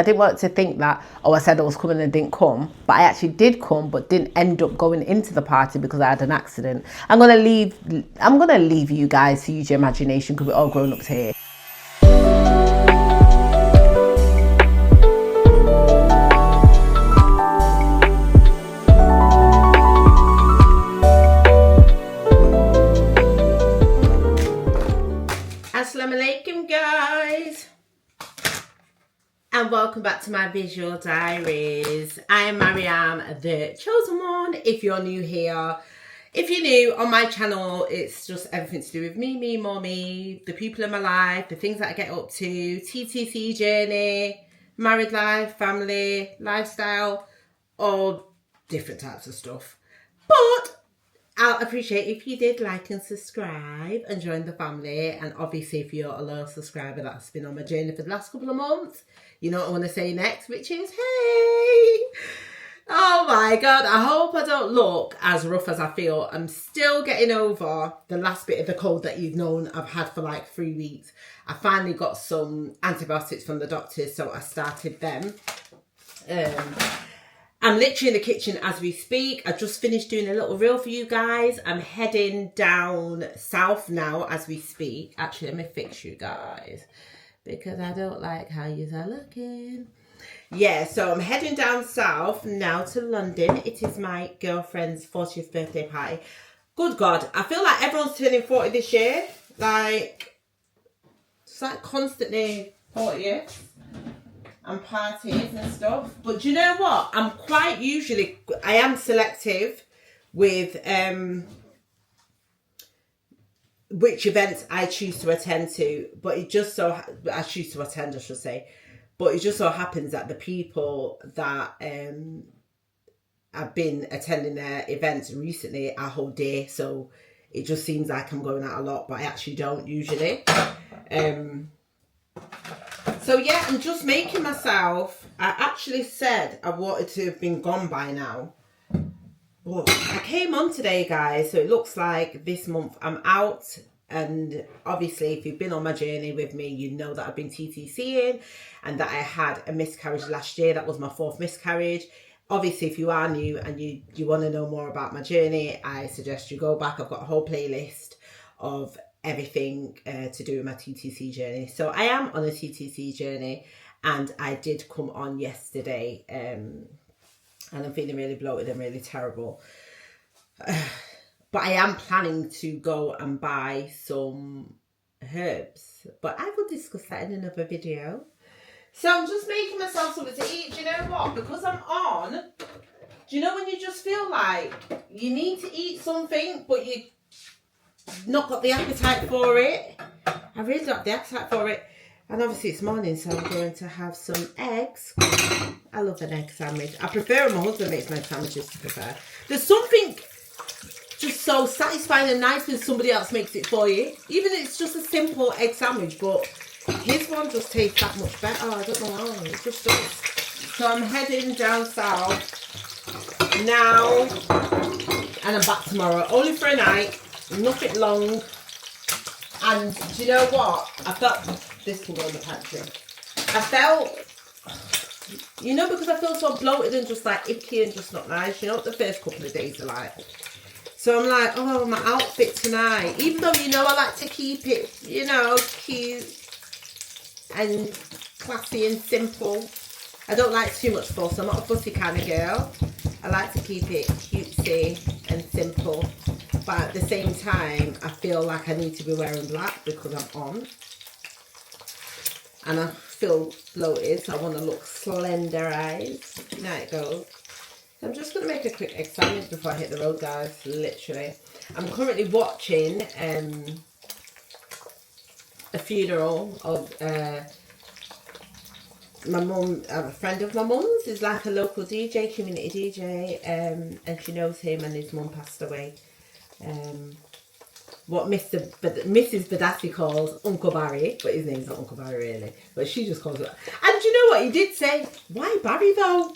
I didn't want to think that, oh, I said I was coming and didn't come, but I actually did come, but didn't end up going into the party because I had an accident. I'm gonna leave you guys to use your imagination because we're all grown ups here. Assalamu alaikum, guys, and welcome back to my visual diaries. I am Maryam, the chosen one. If you're new here, if you're new on my channel, it's just everything to do with me, mommy, the people in my life, the things that I get up to, TTC journey, married life, family, lifestyle, all different types of stuff. But I'll appreciate if you did like and subscribe and join the family. And obviously, if you're a loyal subscriber that's been on my journey for the last couple of months, you know what I want to say next, which is, hey! Oh my God, I hope I don't look as rough as I feel. I'm still getting over the last bit of the cold that you've known I've had for like 3 weeks. I finally got some antibiotics from the doctors, so I started them. I'm literally in the kitchen as we speak. I just finished doing a little reel for you guys. I'm heading down south now as we speak. Actually, let me fix you guys because I don't like how you are looking. Yeah, so I'm heading down south now to London. It is my girlfriend's 40th birthday party. Good God, I feel like everyone's turning 40 this year. Like, it's like constantly 40th. And parties and stuff. But do you know what? I am selective with which events I choose to attend to. But it just so, I choose to attend, I should say. But it just so happens that the people that have been attending their events recently are whole day. So it just seems like I'm going out a lot, but I actually don't usually. So yeah, I'm just making myself. I actually said I wanted to have been gone by now. But I came on today, guys, so it looks like this month I'm out. And obviously, if you've been on my journey with me, you know that I've been TTCing and that I had a miscarriage last year. That was my 4th miscarriage. Obviously, if you are new and you want to know more about my journey, I suggest you go back. I've got a whole playlist of everything to do with my TTC journey. So I am on a TTC journey and I did come on yesterday and I'm feeling really bloated and really terrible. But I am planning to go and buy some herbs, but I will discuss that in another video. So I'm just making myself something to eat. Do you know what? Because I'm on, do you know when you just feel like you need to eat something, but you not got the appetite for it? I really don't have the appetite for it. And obviously it's morning, so I'm going to have some eggs. I love an egg sandwich. I prefer when my husband makes my sandwiches to prepare. There's something just so satisfying and nice when somebody else makes it for you. Even if it's just a simple egg sandwich, but his one just tastes that much better. I don't know why, it just does. So I'm heading down south now and I'm back tomorrow. Only for a night. Nothing long. And do you know what? I felt this can go in the pantry. I felt, you know, because I feel so bloated and just like icky and just not nice. You know what the first couple of days are like. So I'm like, oh, my outfit tonight. Even though, you know, I like to keep it, you know, cute and classy and simple. I don't like too much fuss. I'm not a fussy kind of girl. I like to keep it cutesy and simple. But at the same time, I feel like I need to be wearing black because I'm on. And I feel bloated, so I want to look slenderized. You know how it goes. So I'm just going to make a quick egg sandwich before I hit the road, guys. Literally. I'm currently watching a funeral of my mum, a friend of my mum's. Is like a local DJ, community DJ. And she knows him and his mum passed away. What Mrs. Badassi calls Uncle Barry, but his name's not Uncle Barry really, but she just calls it. And do you know what he did say? Why Barry though?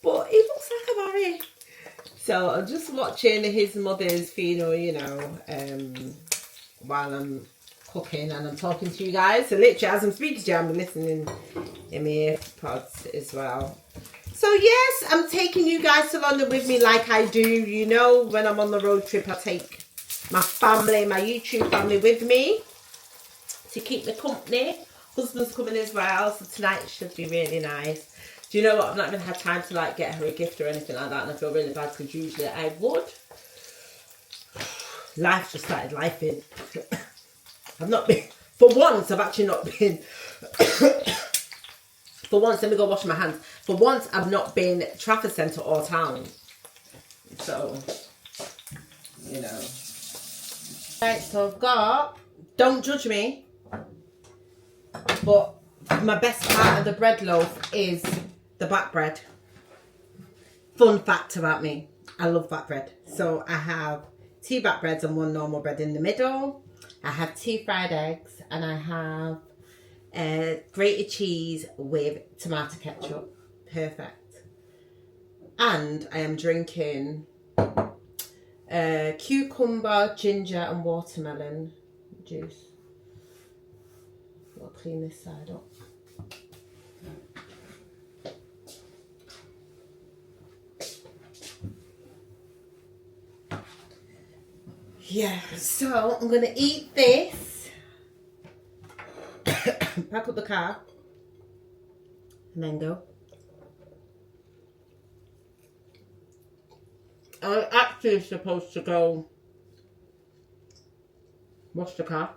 But he looks like a Barry. So I'm just watching his mother's funeral, you know, while I'm cooking and I'm talking to you guys. So literally as I'm speaking to you, I'm listening in my earpods as well. So yes, I'm taking you guys to London with me like I do. You know, when I'm on the road trip, I take my family, my YouTube family with me to keep me company. Husband's coming as well, so tonight should be really nice. Do you know what? I've not even had time to like get her a gift or anything like that, and I feel really bad because usually I would. Life just started lifing. I've not been, for once, I've actually not been. For once, let me go wash my hands. For once, I've not been Trafford Centre or town. So, you know. Right, so I've got, don't judge me, but my best part of the bread loaf is the back bread. Fun fact about me, I love back bread. So I have 2 back breads and 1 normal bread in the middle. I have 2 fried eggs and I have grated cheese with tomato ketchup. Perfect. And I am drinking cucumber, ginger and watermelon juice. I'll clean this side up. Yeah, so I'm going to eat this, pack up the car, and then go. I'm actually supposed to go wash the car,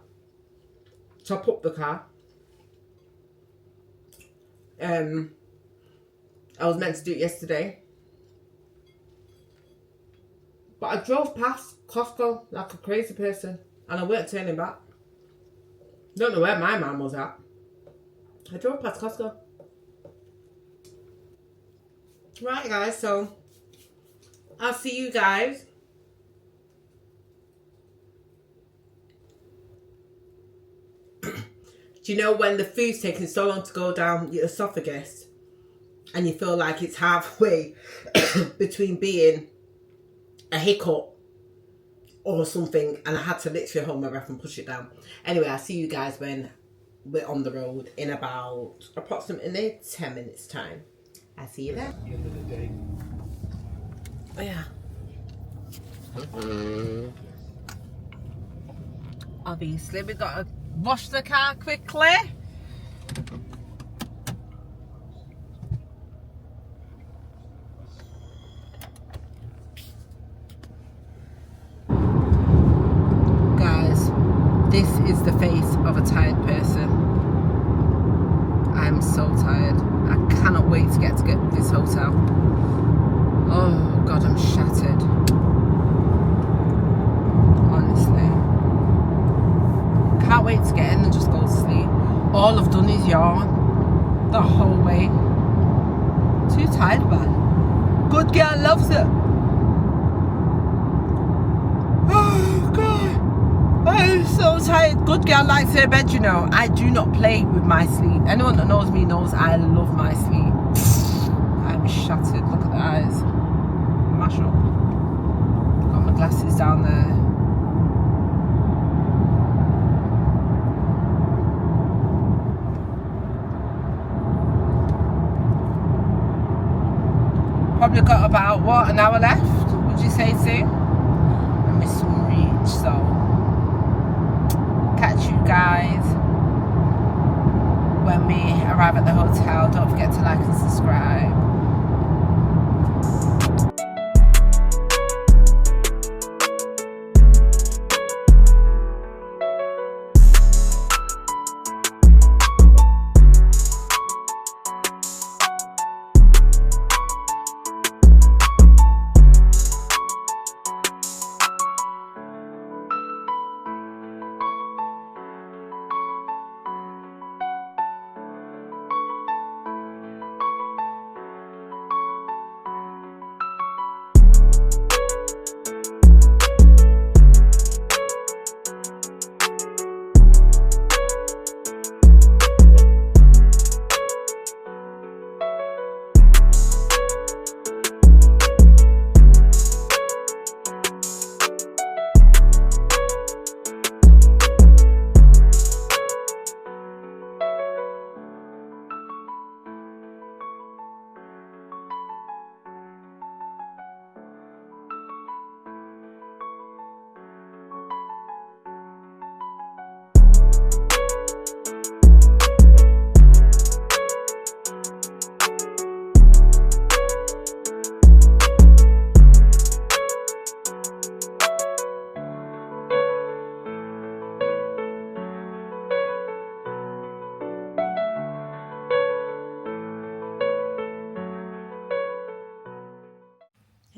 top up the car. I was meant to do it yesterday, but I drove past Costco like a crazy person and I weren't turning back. Don't know where my mum was at. I drove past Costco. Right guys, so I'll see you guys do you know when the food's taking so long to go down your esophagus and you feel like it's halfway between being a hiccup or something, and I had to literally hold my breath and push it down. Anyway, I'll see you guys when we're on the road in about approximately 10 minutes time. I'll see you there. Oh yeah. Obviously we got to wash the car quickly. Guys, this is the face of a tired person. I'm so tired. I cannot wait to get this hotel. Oh God, I'm shattered. Honestly. Can't wait to get in and just go to sleep. All I've done is yawn the whole way. Too tired, man. Good girl loves it. Oh God, I'm so tired. Good girl likes her bed, you know. I do not play with my sleep. Anyone that knows me knows I love my sleep. I'm shattered. Look at the eyes. Mash up. Got my glasses down there. Probably got about, what, an hour left, would you say, Sue? And we're soon reach, so catch you guys when we arrive at the hotel. Don't forget to like and subscribe.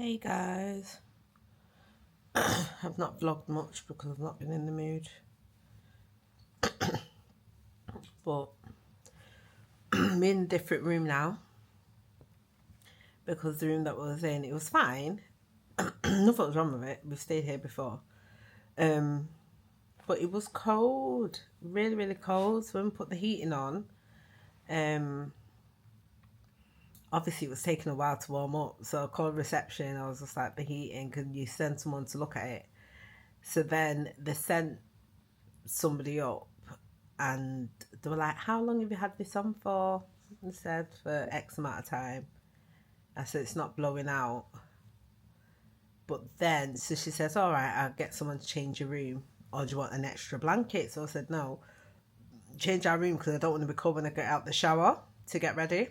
Hey guys, I've not vlogged much because I've not been in the mood, but I'm in a different room now because the room that we was in, it was fine. Nothing was wrong with it. We've stayed here before, but it was cold, really, really cold. So when we put the heating on, obviously it was taking a while to warm up. So I called reception. I was just like, the heating, can you send someone to look at it? So then they sent somebody up and they were like, how long have you had this on for? I said, for X amount of time. I said, it's not blowing out. But then, so she says, all right, I'll get someone to change your room. Or do you want an extra blanket? So I said, no, change our room because I don't want to be cold when I get out the shower to get ready.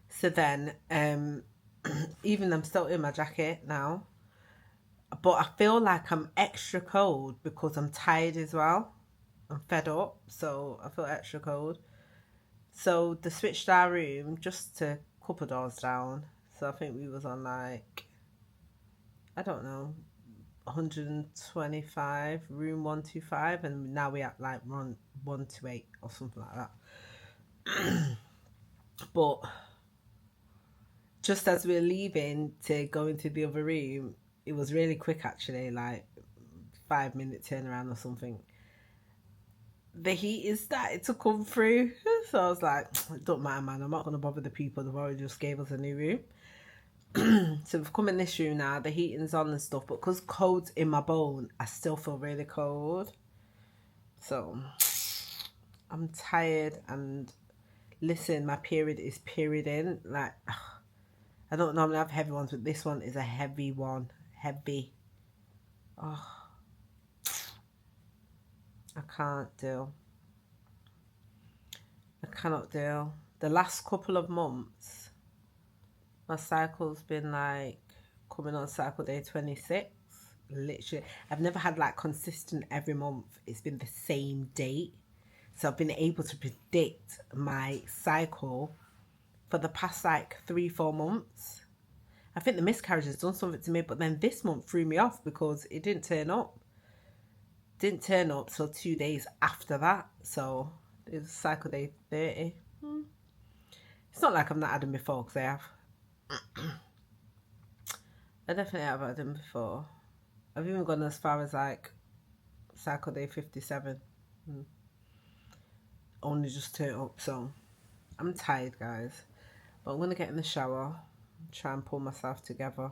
So then, even I'm still in my jacket now, but I feel like I'm extra cold because I'm tired as well. I'm fed up, so I feel extra cold. So they switched our room just to a couple doors down. So I think we was on like, I don't know, 125, room 125, and now we at like 128 or something like that. But just as we were leaving to go into the other room, it was really quick actually, like 5-minute turnaround or something. The heat is started to come through, so I was like, it don't matter, man, I'm not going to bother the people. They've already just gave us a new room. So we've come in this room now, the heating's on and stuff, but because cold's in my bone, I still feel really cold. So I'm tired, and listen, my period is perioding. Like, I don't normally have heavy ones, but this one is a heavy one. Heavy. Oh, I can't deal. I cannot deal. The last couple of months, my cycle's been like coming on cycle day 26. Literally, I've never had like consistent every month. It's been the same date. So I've been able to predict my cycle for the past like 3-4 months. I think the miscarriage has done something to me, but then this month threw me off because it didn't turn up. Didn't turn up till 2 days after that. So it was cycle day 30. It's not like I've not had them before, because I have. I definitely have had them before. I've even gone as far as like cycle day 57. Only just turned up, so I'm tired, guys. But I'm going to get in the shower, try and pull myself together.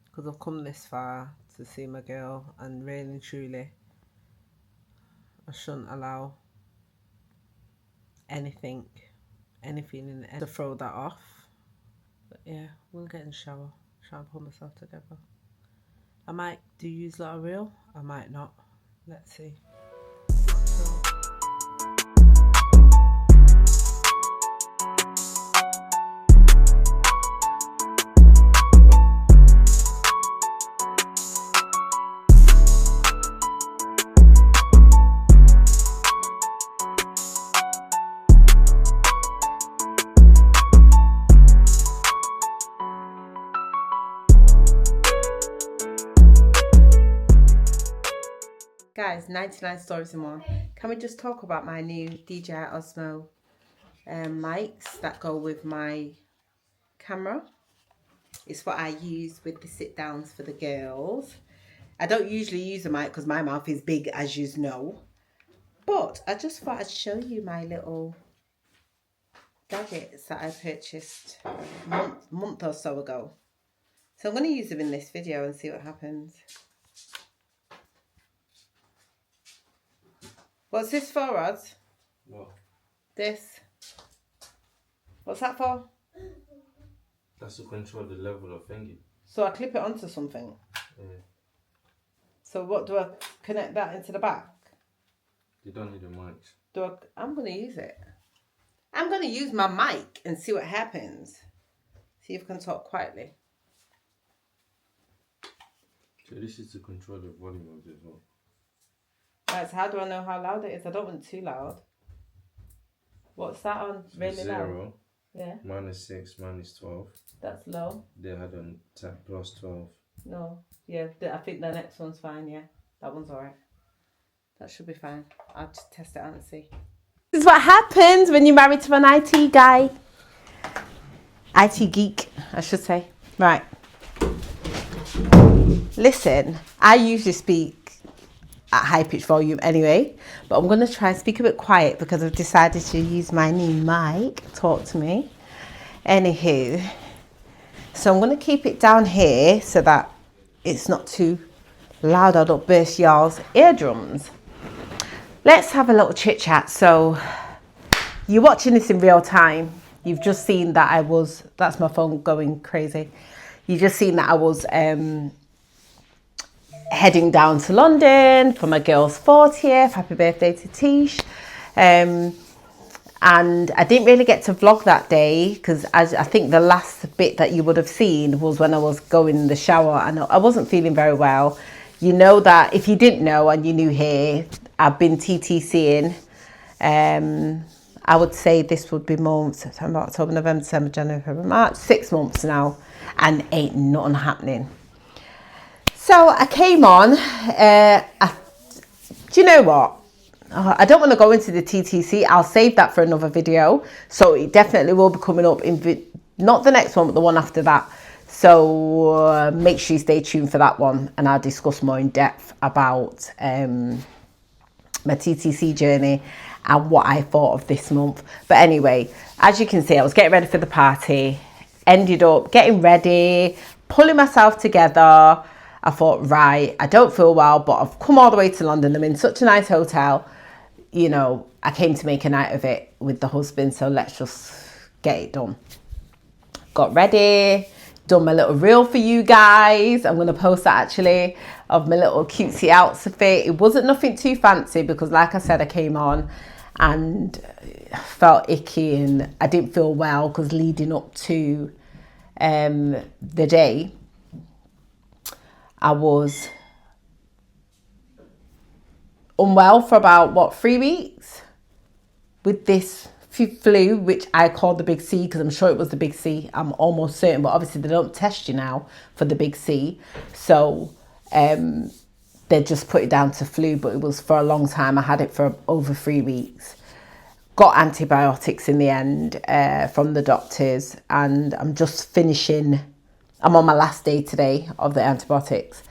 Because I've come this far to see my girl, and really and truly, I shouldn't allow anything in to throw that off. But yeah, we'll get in the shower, try and pull myself together. I might do use a lot of reel, I might not. Let's see. Guys, 99 stories and more. Can we just talk about my new DJI Osmo mics that go with my camera? It's what I use with the sit downs for the girls. I don't usually use a mic because my mouth is big, as you know. But I just thought I'd show you my little gadgets that I purchased a month or so ago. So I'm going to use them in this video and see what happens. What's this for, Rod? What? This. What's that for? That's to control the level of thingy. So I clip it onto something? Yeah. So what, do I connect that into the back? You don't need the mics. I'm going to use it. I'm going to use my mic and see what happens. See if I can talk quietly. So this is to control the volume of this one. Right, so how do I know how loud it is? I don't want it too loud. What's that on? So really 0, loud? Yeah. -6, -12. That's low. They had on +12. No. Yeah, I think the next one's fine, yeah. That one's alright. That should be fine. I'll just test it out and see. This is what happens when you're married to an IT guy. IT geek, I should say. Right. Listen, I usually speak at high pitch volume anyway, but I'm going to try and speak a bit quiet because I've decided to use my new mic. Talk to me. Anywho, so I'm going to keep it down here so that it's not too loud. I don't burst y'all's eardrums. Let's have a little chit chat. So you're watching this in real time. You've just seen that that's my phone going crazy. You've just seen that I was heading down to London for my girl's 40th. Happy birthday to Tish. And I didn't really get to vlog that day because I think the last bit that you would have seen was when I was going in the shower and I wasn't feeling very well. You know that if you didn't know and you're new here, I've been TTCing. I would say this would be more September, October, November, December, January, February, March, 6 months now, and ain't nothing happening. So I came on. Do you know what? I don't want to go into the TTC. I'll save that for another video. So it definitely will be coming up in not the next one, but the one after that. So make sure you stay tuned for that one, and I'll discuss more in depth about my TTC journey and what I thought of this month. But anyway, as you can see, I was getting ready for the party, ended up getting ready, pulling myself together. I thought, right, I don't feel well, but I've come all the way to London. I'm in such a nice hotel. You know, I came to make a night of it with the husband, so let's just get it done. Got ready, done my little reel for you guys. I'm going to post that actually, of my little cutesy outfit. It wasn't nothing too fancy because like I said, I came on and felt icky and I didn't feel well because leading up to the day, I was unwell for about 3 weeks with this flu, which I call the big C because I'm sure it was the big C. I'm almost certain, but obviously they don't test you now for the big C. So they just put it down to flu, but it was for a long time. I had it for over 3 weeks. Got antibiotics in the end from the doctors, and I'm just finishing. I'm on my last day today of the antibiotics.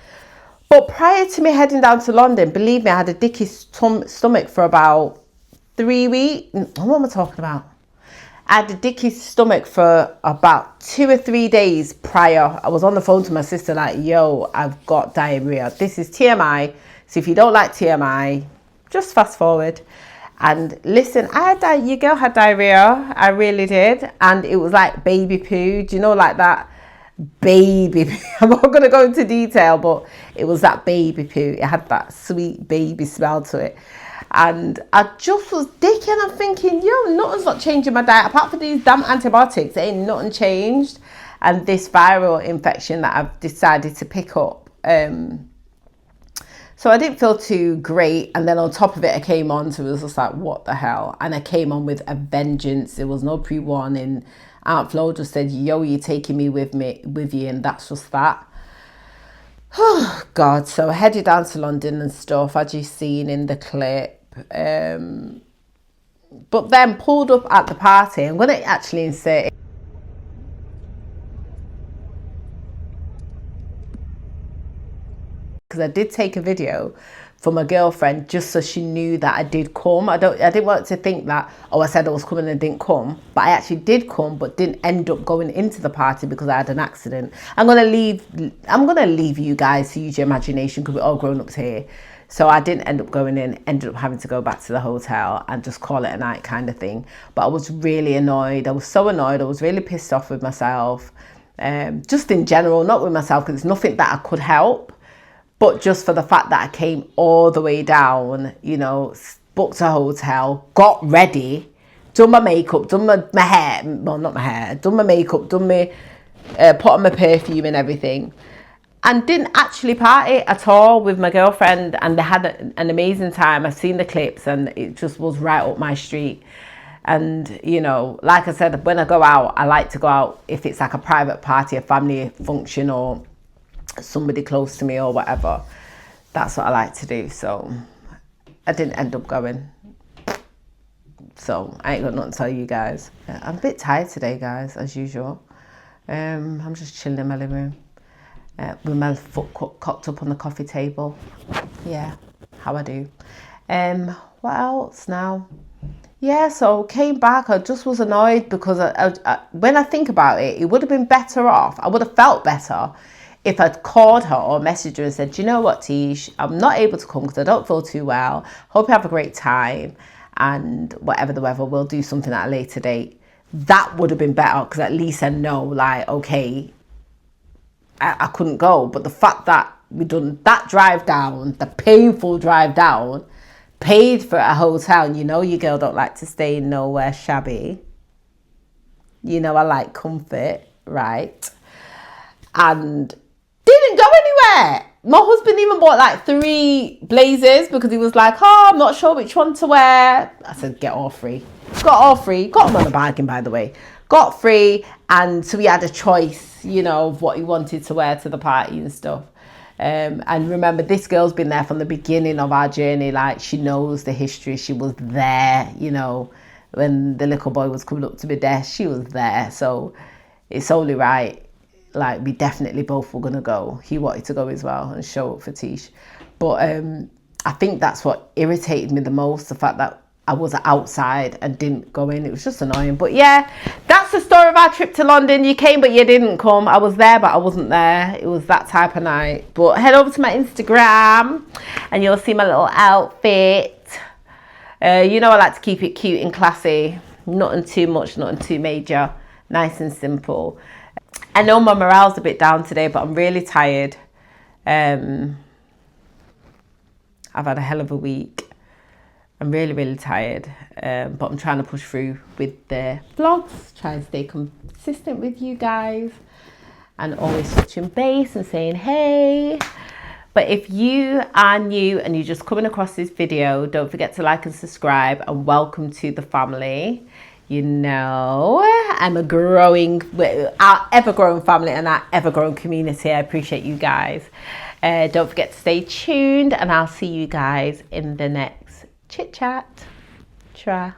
But prior to me heading down to London, believe me, I had a dicky stomach for about 3 weeks. What am I talking about? I had a dicky stomach for about 2 or 3 days prior. I was on the phone to my sister like, yo, I've got diarrhea. This is TMI. So if you don't like TMI, just fast forward. And listen, your girl had diarrhea. I really did. And it was like baby poo. Do you know, like that? Baby, I'm not going to go into detail, but it was that baby poo. It had that sweet baby smell to it, and I just was dicking. I'm thinking, yo, nothing's not changing my diet apart from these damn antibiotics. Ain't nothing changed, and this viral infection that I've decided to pick up. So I didn't feel too great, and then on top of it, I came on, so it was just like, what the hell? And I came on with a vengeance. There was no pre-warning. Aunt Flo just said, yo, you're taking me with you, and that's just that. Oh, God. So I headed down to London and stuff, as you've seen in the clip. But then pulled up at the party. I'm going to actually insert it. Because I did take a video for my girlfriend just so she knew that I did come. I didn't want to think that, oh, I said I was coming and didn't come, but I actually did come, but didn't end up going into the party because I had an accident. I'm gonna leave you guys to use your imagination because we're all grown-ups here. So I didn't end up going in, ended up having to go back to the hotel and just call it a night kind of thing. But I was really annoyed. I was so annoyed. I was really pissed off with myself. Just in general, not with myself because it's nothing that I could help. But just for the fact that I came all the way down, you know, booked a hotel, got ready, done my makeup, done my hair, well, not my hair, done my makeup, done my, put on my perfume and everything. And didn't actually party at all with my girlfriend. And they had an amazing time. I've seen the clips and it just was right up my street. And, you know, like I said, when I go out, I like to go out if it's like a private party, a family function, or somebody close to me or whatever. That's what I like to do. So I didn't end up going. So I ain't got nothing to tell you guys. I'm a bit tired today, guys, as usual. I'm just chilling in my living room with my foot cocked up on the coffee table. Yeah, how I do. What else now? Yeah, so came back. I just was annoyed because when I think about it, it would have been better off. I would have felt better if I'd called her or messaged her and said, "Do you know what, Tish? I'm not able to come because I don't feel too well. Hope you have a great time. And whatever the weather, we'll do something at a later date." That would have been better because at least I know, like, okay, I couldn't go. But the fact that we done that drive down, the painful drive down, paid for a hotel, and you know your girl don't like to stay nowhere shabby. You know I like comfort, right? And didn't go anywhere. My husband even bought like 3 blazers because he was like, "Oh, I'm not sure which one to wear." I said, "Get all 3." Got all 3. Got them on a bargain, by the way. Got 3, and so he had a choice, you know, of what he wanted to wear to the party and stuff. And remember, this girl's been there from the beginning of our journey. Like, she knows the history. She was there, you know, when the little boy was coming up to my desk. She was there. So it's only right. Like, we definitely both were going to go. He wanted to go as well and show up for Tish. But I think that's what irritated me the most, the fact that I was outside and didn't go in. It was just annoying. But yeah, that's the story of our trip to London. You came, but you didn't come. I was there, but I wasn't there. It was that type of night. But head over to my Instagram and you'll see my little outfit. You know I like to keep it cute and classy. Nothing too much, nothing too major. Nice and simple. I know my morale's a bit down today, but I'm really tired. I've had a hell of a week. I'm really, really tired, but I'm trying to push through with the vlogs, trying to stay consistent with you guys and always touching base and saying hey. But if you are new and you're just coming across this video, don't forget to like and subscribe, and welcome to the family. You know, I'm our ever-growing family and our ever-growing community. I appreciate you guys. Don't forget to stay tuned, and I'll see you guys in the next chit chat. Tra.